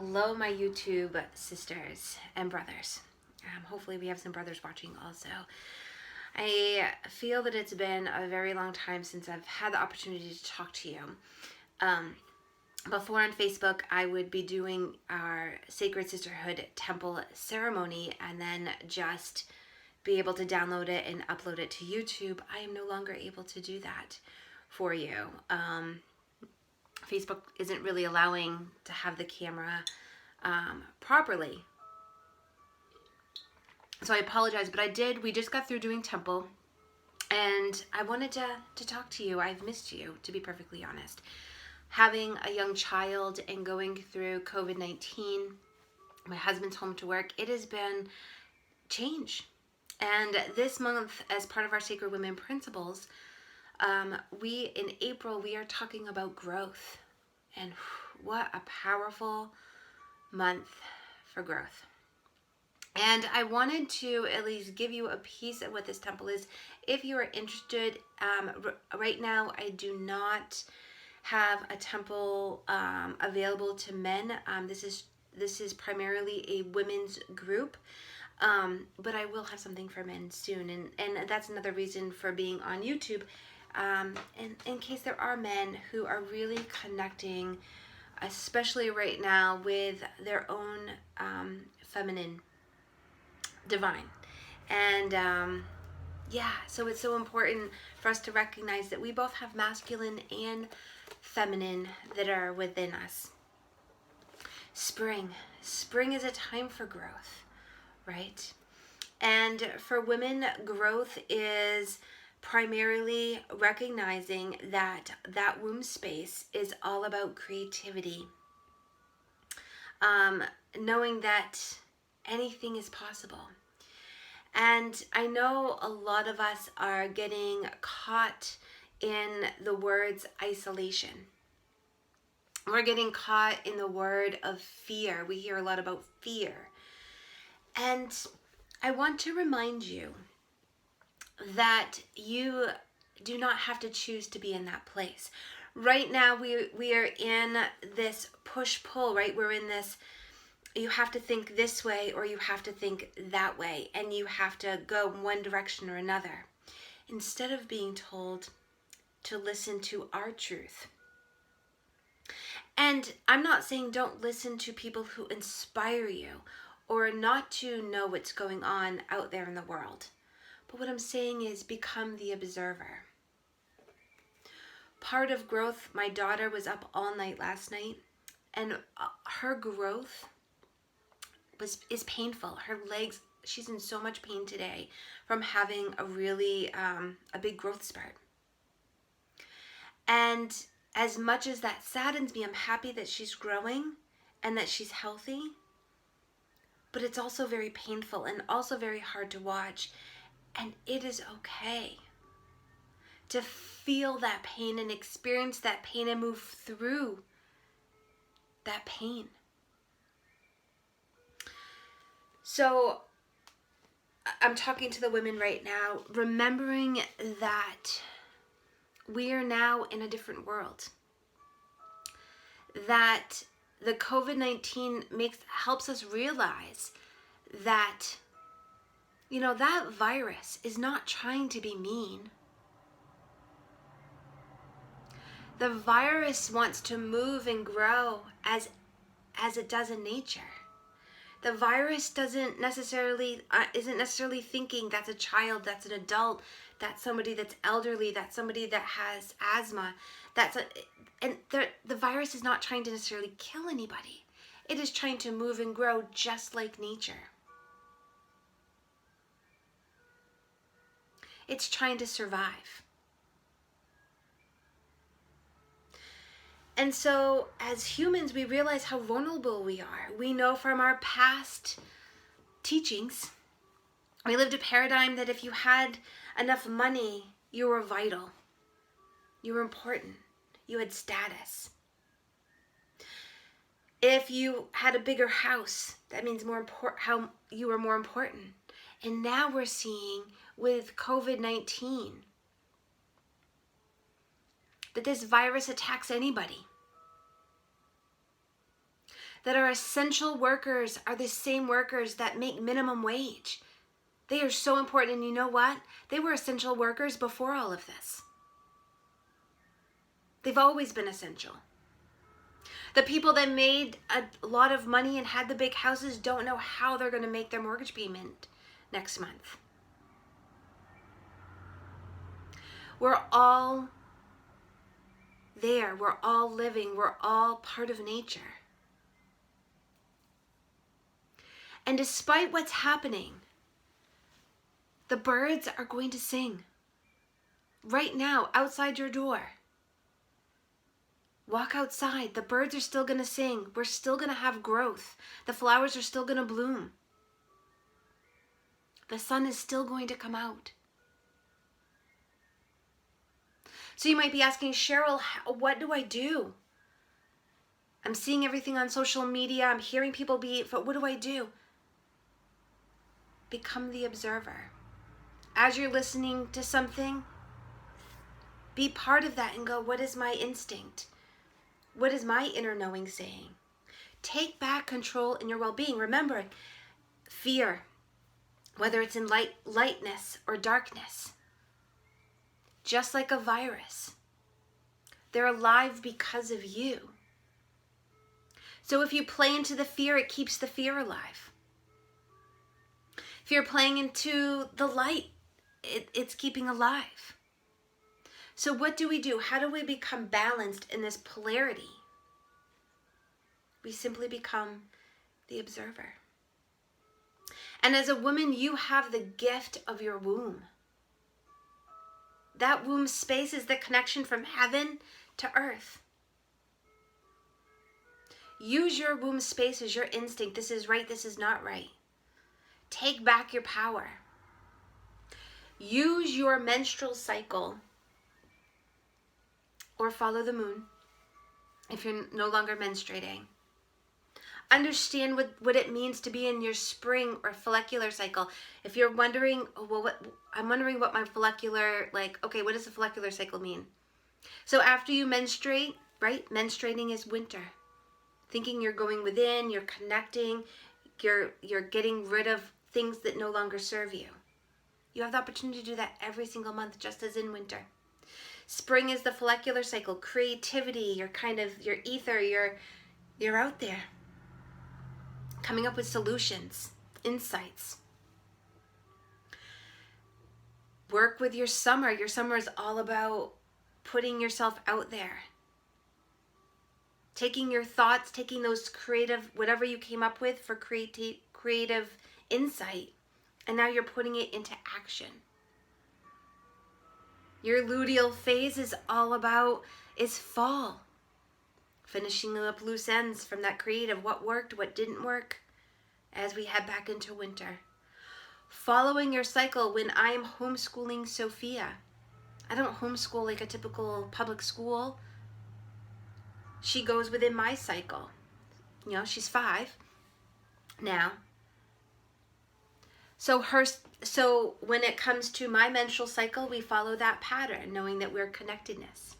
Hello, my YouTube sisters and brothers. Hopefully we have some brothers watching also. I feel that it's been a very long time since I've had the opportunity to talk to you. Before on Facebook, I would be doing our Sacred Sisterhood Temple ceremony and then just be able to download it and upload it to YouTube. I am no longer able to do that for you. Facebook isn't really allowing to have the camera properly. So I apologize, but we just got through doing temple, and I wanted to talk to you. I've missed you, to be perfectly honest. Having a young child and going through COVID-19, my husband's home to work, it has been change. And this month, as part of our Sacred Women Principles, in April, we are talking about growth. And what a powerful month for growth. And I wanted to at least give you a piece of what this temple is. If you are interested, right now I do not have a temple available to men. This is primarily a women's group. But I will have something for men soon. And that's another reason for being on YouTube. In case there are men who are really connecting, especially right now, with their own feminine divine. And so it's so important for us to recognize that we both have masculine and feminine that are within us. Spring is a time for growth, right? And for women, growth is primarily recognizing that womb space is all about creativity. Knowing that anything is possible. And I know a lot of us are getting caught in the words isolation. We're getting caught in the word of fear. We hear a lot about fear. And I want to remind you that you do not have to choose to be in that place. Right now, we are in this push-pull, right? We're in this, you have to think this way or you have to think that way, and you have to go one direction or another, instead of being told to listen to our truth. And I'm not saying don't listen to people who inspire you or not to know what's going on out there in the world. But what I'm saying is become the observer. Part of growth, my daughter was up all night last night, and her growth is painful. Her legs, she's in so much pain today from having a really a big growth spurt. And as much as that saddens me, I'm happy that she's growing and that she's healthy. But it's also very painful and also very hard to watch. And it is okay to feel that pain and experience that pain and move through that pain. So I'm talking to the women right now, remembering that we are now in a different world. That the COVID-19 helps us realize that, that virus is not trying to be mean. The virus wants to move and grow as it does in nature. The virus isn't necessarily thinking that's a child, that's an adult, that's somebody that's elderly, that's somebody that has asthma. The virus is not trying to necessarily kill anybody. It is trying to move and grow just like nature. It's trying to survive. And so as humans, we realize how vulnerable we are. We know from our past teachings, we lived a paradigm that if you had enough money, you were vital. You were important. You had status. If you had a bigger house, that means how you were more important. And now we're seeing with COVID-19 that this virus attacks anybody. that are essential workers are the same workers that make minimum wage. They are so important. And you know what? They were essential workers before all of this. They've always been essential. The people that made a lot of money and had the big houses don't know how they're going to make their mortgage payment next month. We're all there. We're all living. We're all part of nature. And despite what's happening, the birds are going to sing right now outside your door. Walk outside. The birds are still going to sing. We're still going to have growth. The flowers are still going to bloom. The sun is still going to come out. So you might be asking, Cheryl, what do I do? I'm seeing everything on social media. I'm hearing people but what do I do? Become the observer. As you're listening to something, be part of that and go, what is my instinct? What is my inner knowing saying? Take back control in your well-being. Remember, fear, whether it's in lightness or darkness, just like a virus, they're alive because of you. So if you play into the fear, it keeps the fear alive. If you're playing into the light, it's keeping alive. So what do we do? How do we become balanced in this polarity? We simply become the observer. And as a woman, you have the gift of your womb. That womb space is the connection from heaven to earth. Use your womb space as your instinct. This is right, this is not right. Take back your power. Use your menstrual cycle or follow the moon if you're no longer menstruating. Understand what it means to be in your spring or follicular cycle. If you're wondering, I'm wondering what my follicular, okay, what does a follicular cycle mean? So after you menstruate, right? Menstruating is winter. Thinking you're going within, you're connecting, you're getting rid of things that no longer serve you. You have the opportunity to do that every single month, just as in winter. Spring is the follicular cycle, creativity, your ether, you're out there. Coming up with solutions, insights. Work with your summer. Your summer is all about putting yourself out there. Taking your thoughts, taking those creative, whatever you came up with for creative insight, and now you're putting it into action. Your luteal phase is fall. Finishing up loose ends from that creative, what worked, what didn't work, as we head back into winter. Following your cycle. When I am homeschooling Sophia, I don't homeschool like a typical public school. She goes within my cycle. She's 5 now. So when it comes to my menstrual cycle, we follow that pattern, knowing that we're connectedness.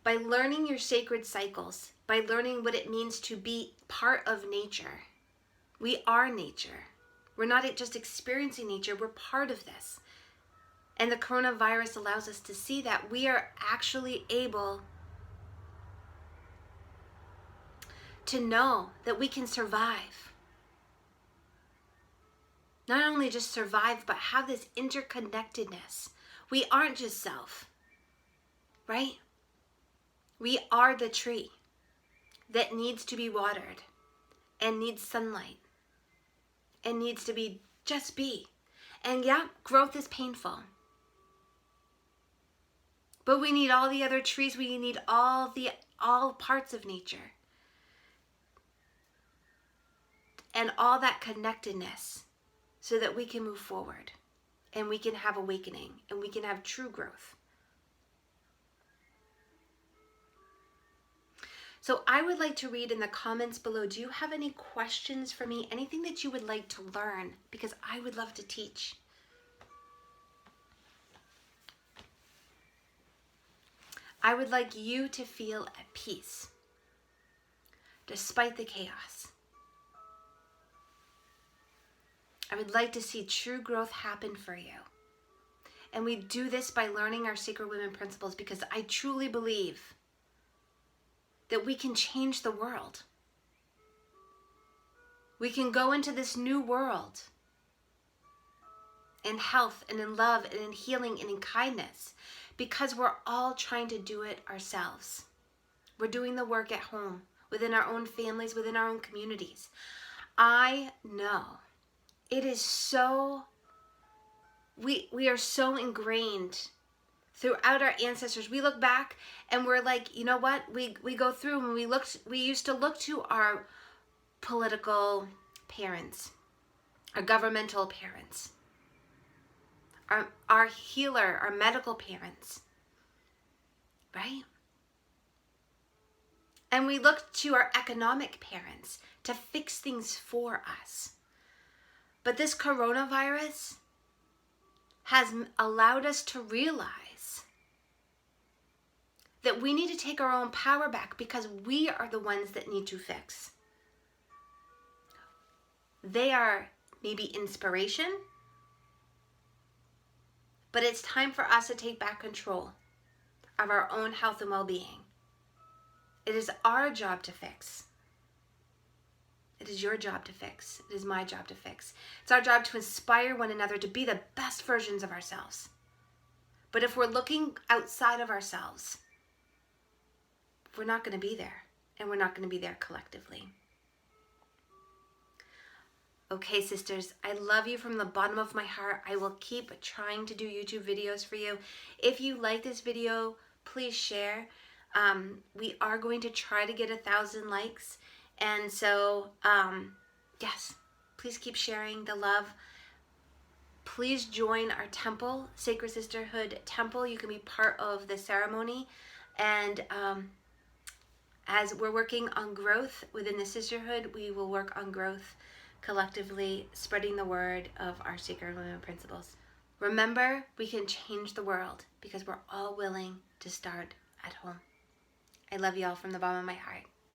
By learning your sacred cycles, by learning what it means to be part of nature. We are nature. We're not just experiencing nature, we're part of this. And the coronavirus allows us to see that we are actually able to know that we can survive. Not only just survive, but have this interconnectedness. We aren't just self, right? We are the tree that needs to be watered and needs sunlight and needs to just be. And yeah, growth is painful. But we need all the other trees. We need all parts of nature. And all that connectedness so that we can move forward and we can have awakening and we can have true growth. So I would like to read in the comments below, do you have any questions for me? Anything that you would like to learn? Because I would love to teach. I would like you to feel at peace. despite the chaos. I would like to see true growth happen for you. And we do this by learning our Sacred Women principles, because I truly believe that we can change the world. We can go into this new world in health and in love and in healing and in kindness, because we're all trying to do it ourselves. We're doing the work at home, within our own families, within our own communities. I know it is so, we are so ingrained throughout our ancestors. We look back and we're like, you know what? We go through and we used to look to our political parents, our governmental parents, our healer, our medical parents, right? And we look to our economic parents to fix things for us. But this coronavirus has allowed us to realize that we need to take our own power back, because we are the ones that need to fix. They are maybe inspiration, but it's time for us to take back control of our own health and well-being. It is our job to fix. It is your job to fix. It is my job to fix. It's our job to inspire one another to be the best versions of ourselves. But if we're looking outside of ourselves, we're not going to be there, and we're not going to be there collectively. Okay, sisters, I love you from the bottom of my heart. I will keep trying to do YouTube videos for you. If you like this video, please share. We are going to try to get 1,000 likes. And so, yes, please keep sharing the love. Please join our temple, Sacred Sisterhood Temple. You can be part of the ceremony. And as we're working on growth within the sisterhood, we will work on growth collectively, spreading the word of our Sacred Women principles. Remember, we can change the world because we're all willing to start at home. I love you all from the bottom of my heart.